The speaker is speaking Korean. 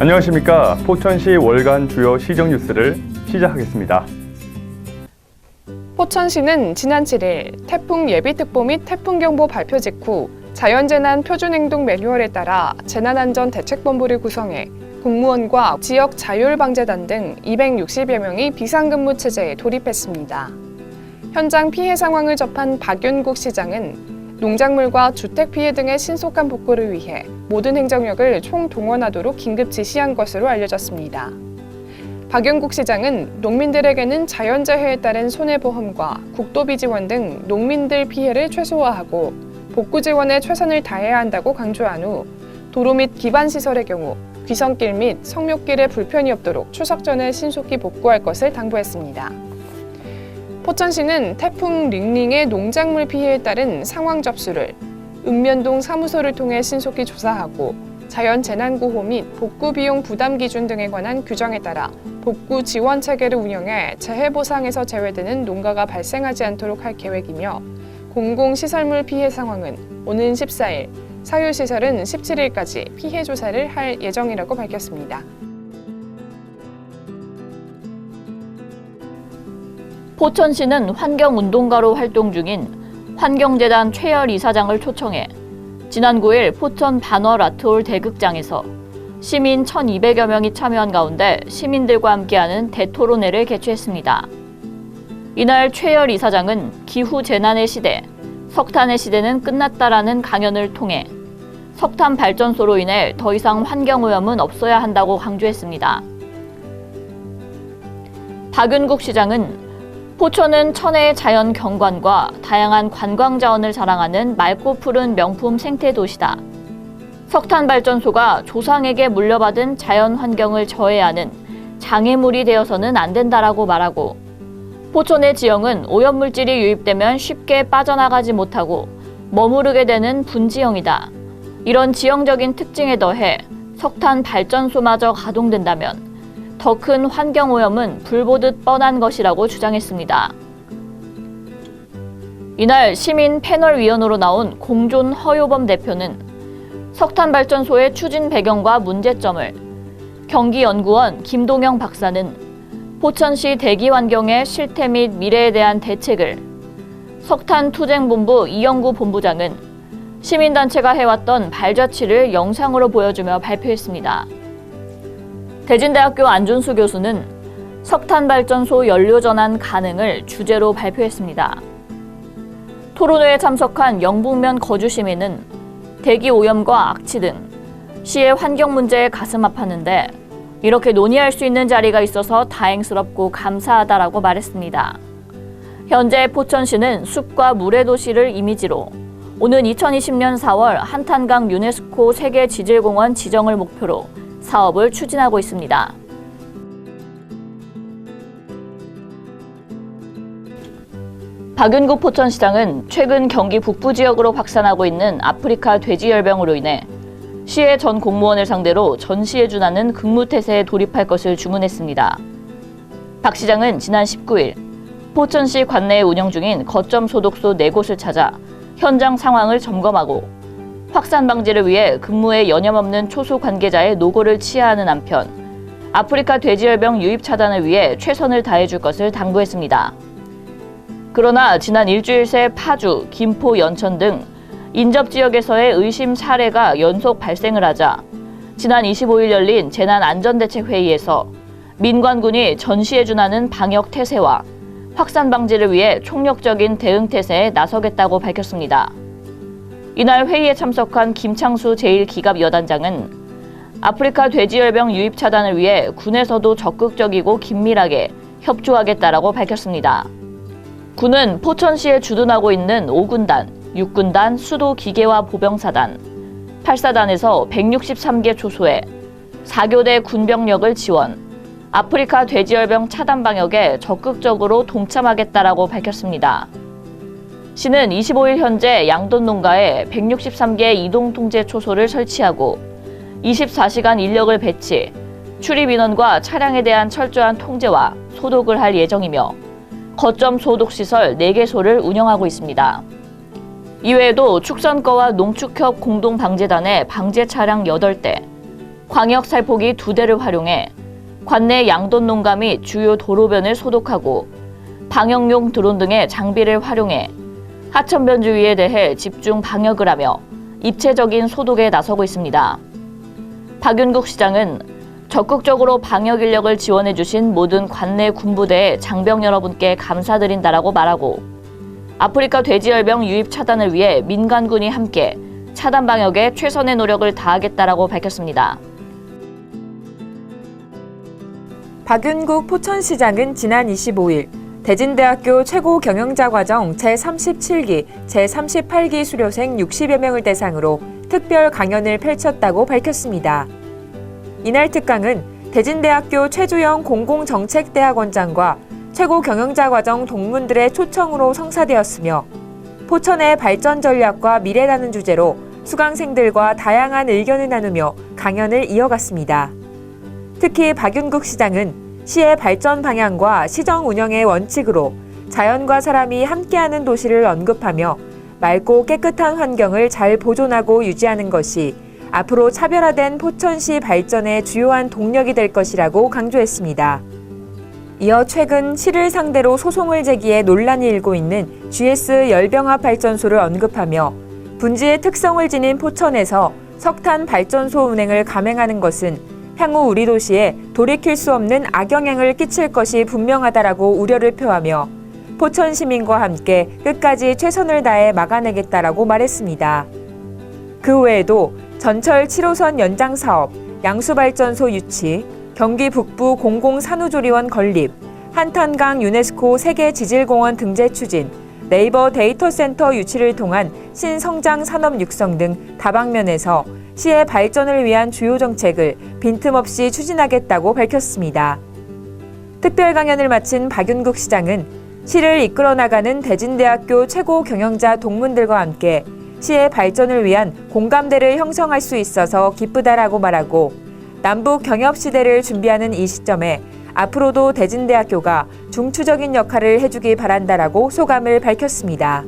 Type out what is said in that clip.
안녕하십니까. 포천시 월간 주요 시정 뉴스를 시작하겠습니다. 포천시는 지난 7일 태풍 예비특보 및 태풍경보 발표 직후 자연재난 표준행동 매뉴얼에 따라 재난안전대책본부를 구성해 공무원과 지역 자율방재단 등 260여 명이 비상근무 체제에 돌입했습니다. 현장 피해 상황을 접한 박윤국 시장은 농작물과 주택 피해 등의 신속한 복구를 위해 모든 행정력을 총동원하도록 긴급 지시한 것으로 알려졌습니다. 박윤국 시장은 농민들에게는 자연재해에 따른 손해보험과 국도비 지원 등 농민들 피해를 최소화하고 복구 지원에 최선을 다해야 한다고 강조한 후 도로 및 기반시설의 경우 귀성길 및 성묘길에 불편이 없도록 추석 전에 신속히 복구할 것을 당부했습니다. 포천시는 태풍 링링의 농작물 피해에 따른 상황 접수를 읍면동 사무소를 통해 신속히 조사하고 자연재난구호 및 복구비용 부담 기준 등에 관한 규정에 따라 복구 지원 체계를 운영해 재해보상에서 제외되는 농가가 발생하지 않도록 할 계획이며 공공시설물 피해 상황은 오는 14일, 사유시설은 17일까지 피해 조사를 할 예정이라고 밝혔습니다. 포천시는 환경운동가로 활동 중인 환경재단 최열 이사장을 초청해 지난 9일 포천 반월 아트홀 대극장에서 시민 1,200여 명이 참여한 가운데 시민들과 함께하는 대토론회를 개최했습니다. 이날 최열 이사장은 기후재난의 시대, 석탄의 시대는 끝났다라는 강연을 통해 석탄 발전소로 인해 더 이상 환경오염은 없어야 한다고 강조했습니다. 박윤국 시장은 포천은 천혜의 자연 경관과 다양한 관광 자원을 자랑하는 맑고 푸른 명품 생태 도시다. 석탄 발전소가 조상에게 물려받은 자연 환경을 저해하는 장애물이 되어서는 안 된다라고 말하고 포천의 지형은 오염물질이 유입되면 쉽게 빠져나가지 못하고 머무르게 되는 분지형이다. 이런 지형적인 특징에 더해 석탄 발전소마저 가동된다면 더 큰 환경오염은 불보듯 뻔한 것이라고 주장했습니다. 이날 시민 패널위원으로 나온 공존 허요범 대표는 석탄 발전소의 추진 배경과 문제점을, 경기연구원 김동영 박사는 포천시 대기환경의 실태 및 미래에 대한 대책을, 석탄투쟁본부 이영구 본부장은 시민단체가 해왔던 발자취를 영상으로 보여주며 발표했습니다. 대진대학교 안준수 교수는 석탄발전소 연료전환 가능을 주제로 발표했습니다. 토론회에 참석한 영북면 거주시민은 대기오염과 악취 등 시의 환경 문제에 가슴 아팠는데 이렇게 논의할 수 있는 자리가 있어서 다행스럽고 감사하다라고 말했습니다. 현재 포천시는 숲과 물의 도시를 이미지로 오는 2020년 4월 한탄강 유네스코 세계지질공원 지정을 목표로 사업을 추진하고 있습니다. 박윤국 포천시장은 최근 경기 북부 지역으로 확산하고 있는 아프리카 돼지열병으로 인해 시의 전 공무원을 상대로 전시에 준하는 근무태세에 돌입할 것을 주문했습니다. 박 시장은 지난 19일 포천시 관내에 운영 중인 거점 소독소 4곳을 찾아 현장 상황을 점검하고 확산 방지를 위해 근무에 여념없는 초소 관계자의 노고를 치하하는 한편 아프리카 돼지열병 유입 차단을 위해 최선을 다해줄 것을 당부했습니다. 그러나 지난 일주일 새 파주, 김포, 연천 등 인접 지역에서의 의심 사례가 연속 발생을 하자 지난 25일 열린 재난안전대책회의에서 민관군이 전시에 준하는 방역 태세와 확산 방지를 위해 총력적인 대응 태세에 나서겠다고 밝혔습니다. 이날 회의에 참석한 김창수 제1기갑여단장은 아프리카 돼지열병 유입 차단을 위해 군에서도 적극적이고 긴밀하게 협조하겠다라고 밝혔습니다. 군은 포천시에 주둔하고 있는 5군단, 6군단 수도 기계화 보병사단, 8사단에서 163개 초소에 4교대 군병력을 지원, 아프리카 돼지열병 차단 방역에 적극적으로 동참하겠다라고 밝혔습니다. 시는 25일 현재 양돈 농가에 163개 이동 통제 초소를 설치하고 24시간 인력을 배치, 출입 인원과 차량에 대한 철저한 통제와 소독을 할 예정이며 거점 소독시설 4개소를 운영하고 있습니다. 이외에도 축선거와 농축협 공동방재단의 방제 차량 8대, 광역 살포기 2대를 활용해 관내 양돈 농가 및 주요 도로변을 소독하고 방역용 드론 등의 장비를 활용해 하천변 주위에 대해 집중 방역을 하며 입체적인 소독에 나서고 있습니다. 박윤국 시장은 적극적으로 방역 인력을 지원해 주신 모든 관내 군부대의 장병 여러분께 감사드린다라고 말하고 아프리카 돼지열병 유입 차단을 위해 민간군이 함께 차단 방역에 최선의 노력을 다하겠다라고 밝혔습니다. 박윤국 포천시장은 지난 25일 대진대학교 최고경영자과정 제37기, 제38기 수료생 60여 명을 대상으로 특별 강연을 펼쳤다고 밝혔습니다. 이날 특강은 대진대학교 최주영 공공정책대학원장과 최고경영자과정 동문들의 초청으로 성사되었으며 포천의 발전 전략과 미래라는 주제로 수강생들과 다양한 의견을 나누며 강연을 이어갔습니다. 특히 박윤국 시장은 시의 발전 방향과 시정 운영의 원칙으로 자연과 사람이 함께하는 도시를 언급하며 맑고 깨끗한 환경을 잘 보존하고 유지하는 것이 앞으로 차별화된 포천시 발전의 주요한 동력이 될 것이라고 강조했습니다. 이어 최근 시를 상대로 소송을 제기해 논란이 일고 있는 GS 열병합 발전소를 언급하며 분지의 특성을 지닌 포천에서 석탄 발전소 운행을 감행하는 것은 향후 우리 도시에 돌이킬 수 없는 악영향을 끼칠 것이 분명하다라고 우려를 표하며 포천 시민과 함께 끝까지 최선을 다해 막아내겠다라고 말했습니다. 그 외에도 전철 7호선 연장 사업, 양수발전소 유치, 경기 북부 공공산후조리원 건립, 한탄강 유네스코 세계 지질공원 등재 추진, 네이버 데이터센터 유치를 통한 신성장 산업 육성 등 다방면에서 시의 발전을 위한 주요 정책을 빈틈없이 추진하겠다고 밝혔습니다. 특별 강연을 마친 박윤국 시장은 시를 이끌어 나가는 대진대학교 최고 경영자 동문들과 함께 시의 발전을 위한 공감대를 형성할 수 있어서 기쁘다라고 말하고 남북 경협 시대를 준비하는 이 시점에 앞으로도 대진대학교가 중추적인 역할을 해주기 바란다라고 소감을 밝혔습니다.